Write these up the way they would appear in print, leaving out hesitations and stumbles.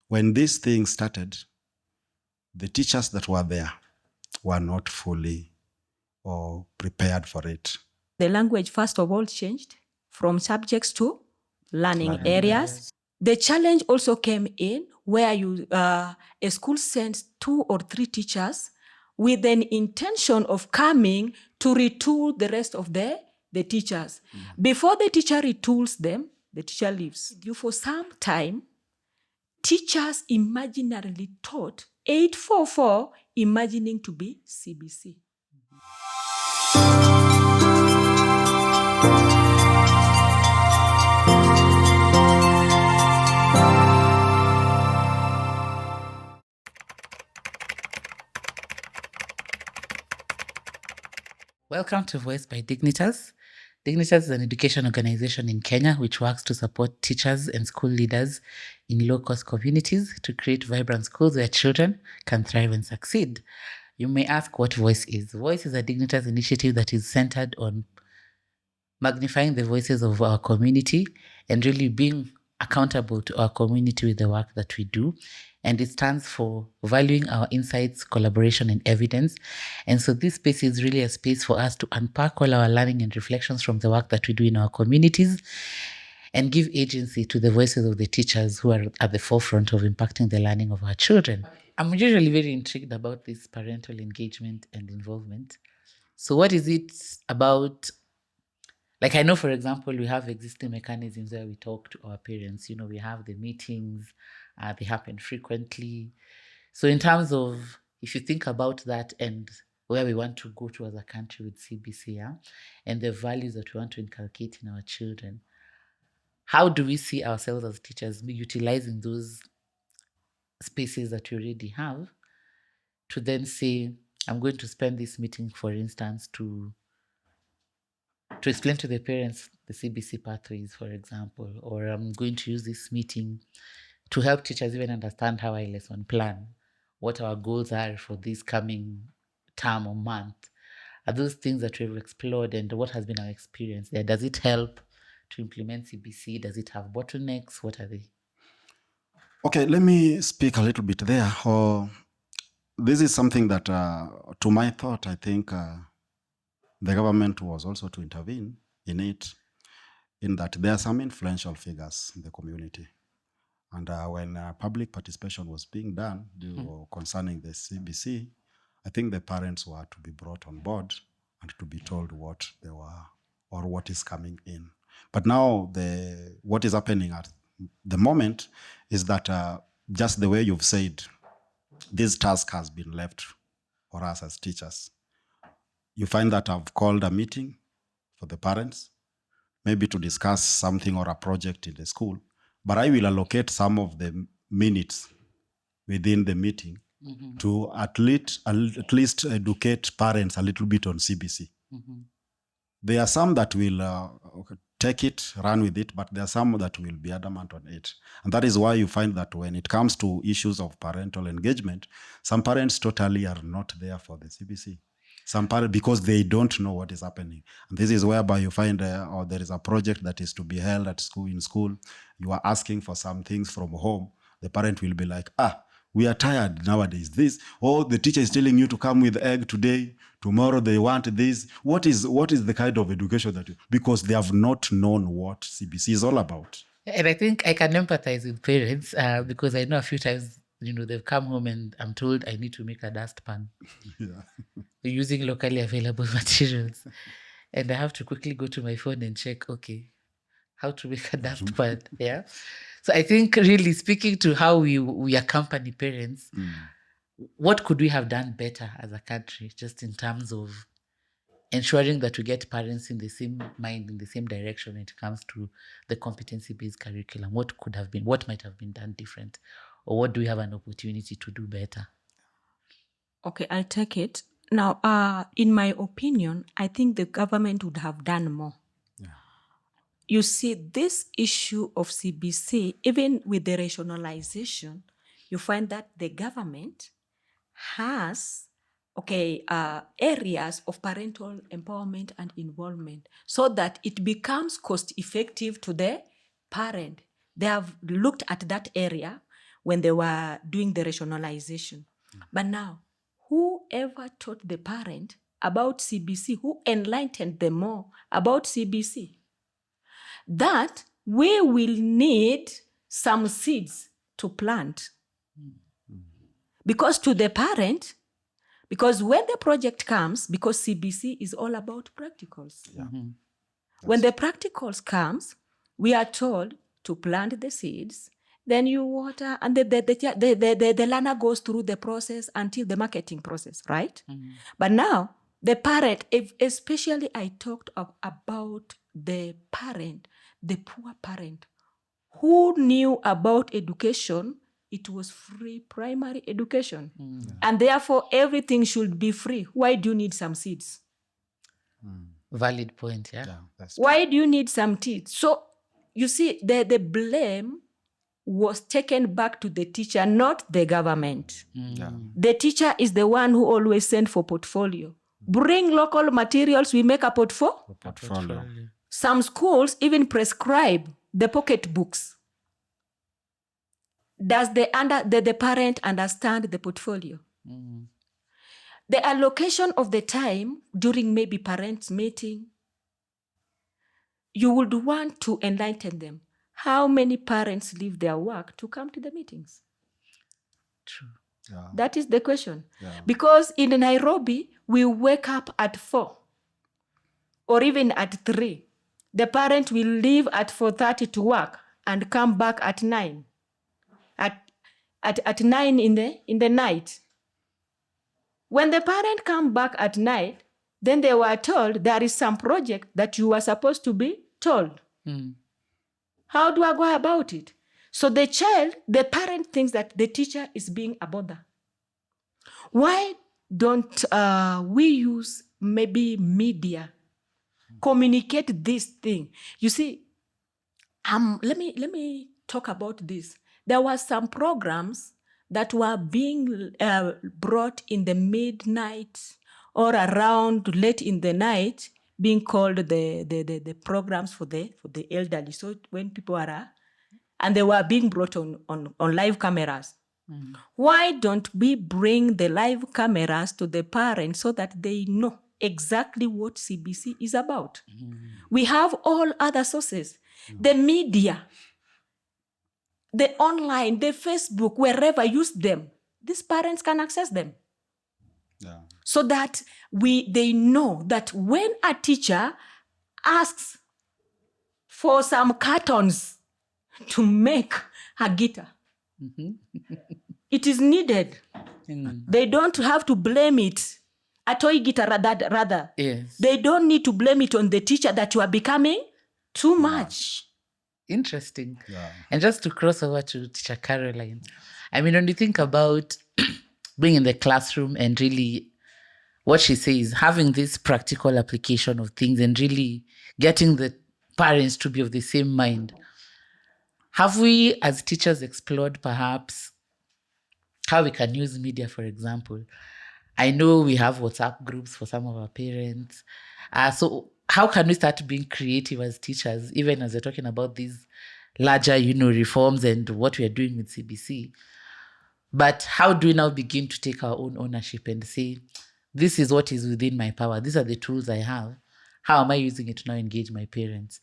when this thing started, the teachers that were there were not fully or prepared for it. The language, first of all, changed from subjects to learning areas. The challenge also came in where a school sends 2 or 3 teachers with an intention of coming to retool the rest of the teachers. Before the teacher retools them, the teacher leaves. For some time, teachers imaginarily taught 844, imagining to be CBC. Welcome to Voice by Dignitas. Dignitas is an education organization in Kenya which works to support teachers and school leaders in low-cost communities to create vibrant schools where children can thrive and succeed. You may ask what VoICE is. VoICE is a Dignitas initiative that is centered on magnifying the voices of our community and really being accountable to our community with the work that we do. And it stands for valuing our insights, collaboration, and evidence. And so this space is really a space for us to unpack all our learning and reflections from the work that we do in our communities and give agency to the voices of the teachers who are at the forefront of impacting the learning of our children. I'm usually very intrigued about this parental engagement and involvement. So what is it about? Like, I know, for example, we have existing mechanisms where we talk to our parents. We have the meetings, they happen frequently. So in terms of, if you think about that and where we want to go to as a country with CBC, and the values that we want to inculcate in our children, how do we see ourselves as teachers utilizing those spaces that we already have to then say, I'm going to spend this meeting, for instance, to explain to the parents the CBC pathways, for example, or I'm going to use this meeting to help teachers even understand how I lesson plan, what our goals are for this coming term or month. Are those things that we've explored, and what has been our experience there? Does it help to implement CBC? Does it have bottlenecks? What are they? Okay, let me speak a little bit there. This is something that, to my thought, I think the government was also to intervene in it, in that there are some influential figures in the community. And when public participation was being done concerning the CBC, I think the parents were to be brought on board and to be told what they were or what is coming in. But now what is happening at the moment is that just the way you've said, this task has been left for us as teachers. You find that I've called a meeting for the parents, maybe to discuss something or a project in the school, but I will allocate some of the minutes within the meeting to at least educate parents a little bit on CBC. There are some that will take it, run with it, but there are some that will be adamant on it. And that is why you find that when it comes to issues of parental engagement, some parents totally are not there for the CBC. Some parents, because they don't know what is happening. And this is whereby you find or there is a project that is to be held at school. In school, you are asking for some things from home. The parent will be like, we are tired nowadays. The teacher is telling you to come with egg today. Tomorrow they want this. What is the kind of education that because they have not known what CBC is all about. And I think I can empathize with parents because I know a few times, they've come home and I'm told I need to make a dustpan. Using locally available materials. And I have to quickly go to my phone and check, okay, how to make a dustpan. Yeah. So I think really speaking to how we accompany parents, what could we have done better as a country, just in terms of ensuring that we get parents in the same mind, in the same direction when it comes to the competency-based curriculum? What might have been done different? Or what do we have an opportunity to do better? Okay, I'll take it. Now, in my opinion, I think the government would have done more. Yeah. You see, this issue of CBC, even with the rationalization, you find that the government has areas of parental empowerment and involvement so that it becomes cost effective to the parent. They have looked at that area when they were doing the rationalization. But now, whoever taught the parent about CBC, who enlightened them more about CBC? That we will need some seeds to plant. Because to the parent, because when the project comes, because CBC is all about practicals. When the practicals comes, we are told to plant the seeds, then you water, and the learner goes through the process until the marketing process, right? But now, the parent, especially I talked about the parent, the poor parent, who knew about education. It was free primary education. And therefore, everything should be free. Why do you need some seeds? Valid point, yeah. Why do you need some seeds? So, you see, the blame was taken back to the teacher, not the government. The teacher is the one who always sent for portfolio. Bring local materials, we make a portfolio. Some schools even prescribe the pocket books. Does the parent understand the portfolio? The allocation of the time during maybe parents' meeting, you would want to enlighten them. How many parents leave their work to come to the meetings? True. That is the question. Because in Nairobi, we wake up at 4 or even at 3. The parent will leave at 4:30 to work and come back at 9. At 9 in the night. When the parent come back at night, then they were told there is some project that you were supposed to be told. How do I go about it? So the parent thinks that the teacher is being a bother. Why don't we use maybe media, communicate this thing? You see, let me talk about this. There were some programs that were being brought in the midnight or around late in the night, being called the programs for the elderly. So when people are, and they were being brought on live cameras. Why don't we bring the live cameras to the parents so that they know exactly what CBC is about? We have all other sources, the media, the online, the Facebook, wherever, use them. These parents can access them. So that they know that when a teacher asks for some cartons to make a guitar, it is needed. They don't have to blame it. A toy guitar rather. Yes. They don't need to blame it on the teacher that you are becoming too much. Interesting. And just to cross over to Teacher Caroline, I mean, when you think about being in the classroom and really what she says, having this practical application of things and really getting the parents to be of the same mind, have we as teachers explored perhaps how we can use media, for example? I know we have WhatsApp groups for some of our parents. So how can we start being creative as teachers, even as we're talking about these larger, reforms and what we are doing with CBC? But how do we now begin to take our own ownership and say, this is what is within my power. These are the tools I have. How am I using it to now engage my parents?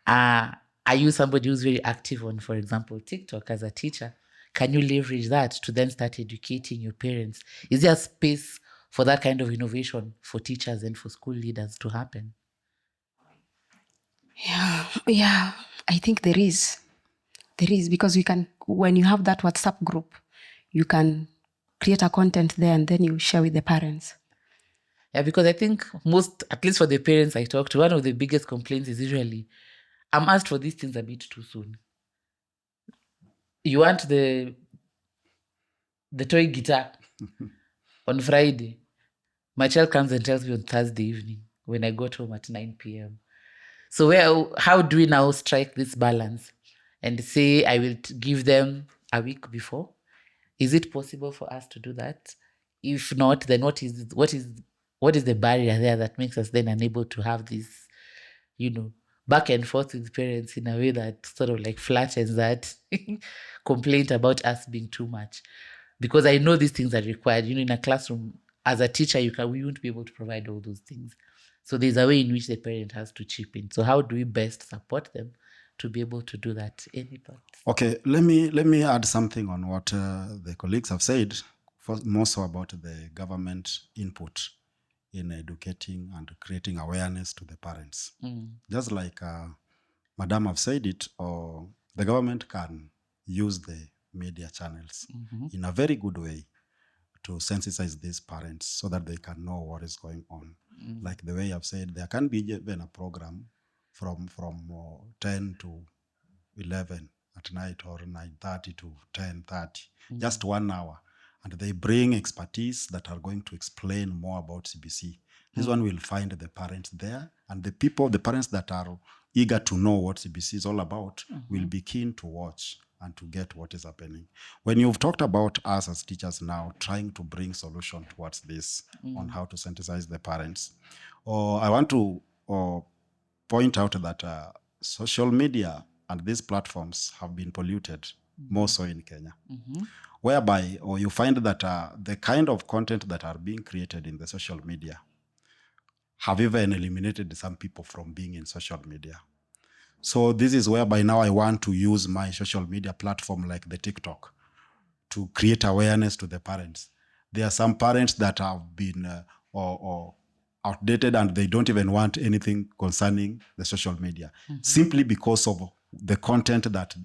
Are you somebody who's very active on, for example, TikTok as a teacher? Can you leverage that to then start educating your parents? Is there a space for that kind of innovation for teachers and for school leaders to happen? Yeah, I think there is. There is, because when you have that WhatsApp group, you can create a content there and then you share with the parents. Yeah, because I think at least for the parents I talk to, one of the biggest complaints is usually, I'm asked for these things a bit too soon. You want the toy guitar on Friday. My child comes and tells me on Thursday evening when I got home at 9 p.m. So how do we now strike this balance and say I will give them a week before? Is it possible for us to do that? If not, then what is the barrier there that makes us then unable to have this, back and forth with parents in a way that sort of like flattens that complaint about us being too much. Because I know these things are required. In a classroom, as a teacher, we won't be able to provide all those things. So there's a way in which the parent has to chip in. So how do we best support them to be able to do that? Any thoughts? Okay, let me add something on what the colleagues have said, more so about the government input in educating and creating awareness to the parents. Just like Madam have said it, or the government can use the media channels in a very good way to sensitize these parents so that they can know what is going on. Like the way I've said, there can be even a program from 10 to 11 at night, or 9:30 to 10:30, just 1 hour. And they bring expertise that are going to explain more about CBC. This one will find the parents there, and the parents that are eager to know what CBC is all about will be keen to watch and to get what is happening. When you've talked about us as teachers now trying to bring solution towards this on how to sensitize the parents, I want to point out that social media and these platforms have been polluted, more so in Kenya, whereby you find that the kind of content that are being created in the social media have even eliminated some people from being in social media. So this is whereby now I want to use my social media platform like the TikTok to create awareness to the parents. There are some parents that have been outdated, and they don't even want anything concerning the social media, simply because of the content that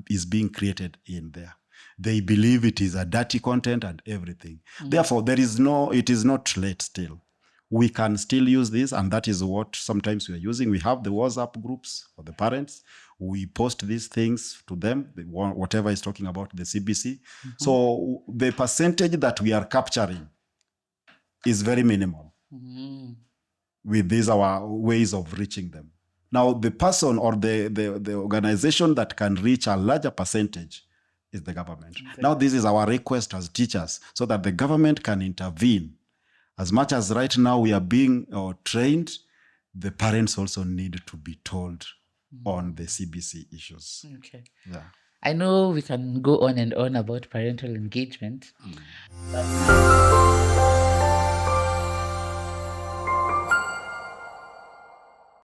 is being created in there. They believe it is a dirty content and everything. Therefore, it is not late still. We can still use this, and that is what sometimes we are using. We have the WhatsApp groups for the parents. We post these things to them, whatever is talking about the CBC. So the percentage that we are capturing is very minimal with these our ways of reaching them. Now, the person or the organization that can reach a larger percentage is the government. Exactly. Now, this is our request as teachers, so that the government can intervene. As much as right now we are being trained, the parents also need to be told on the CBC issues. Okay. Yeah. I know we can go on and on about parental engagement.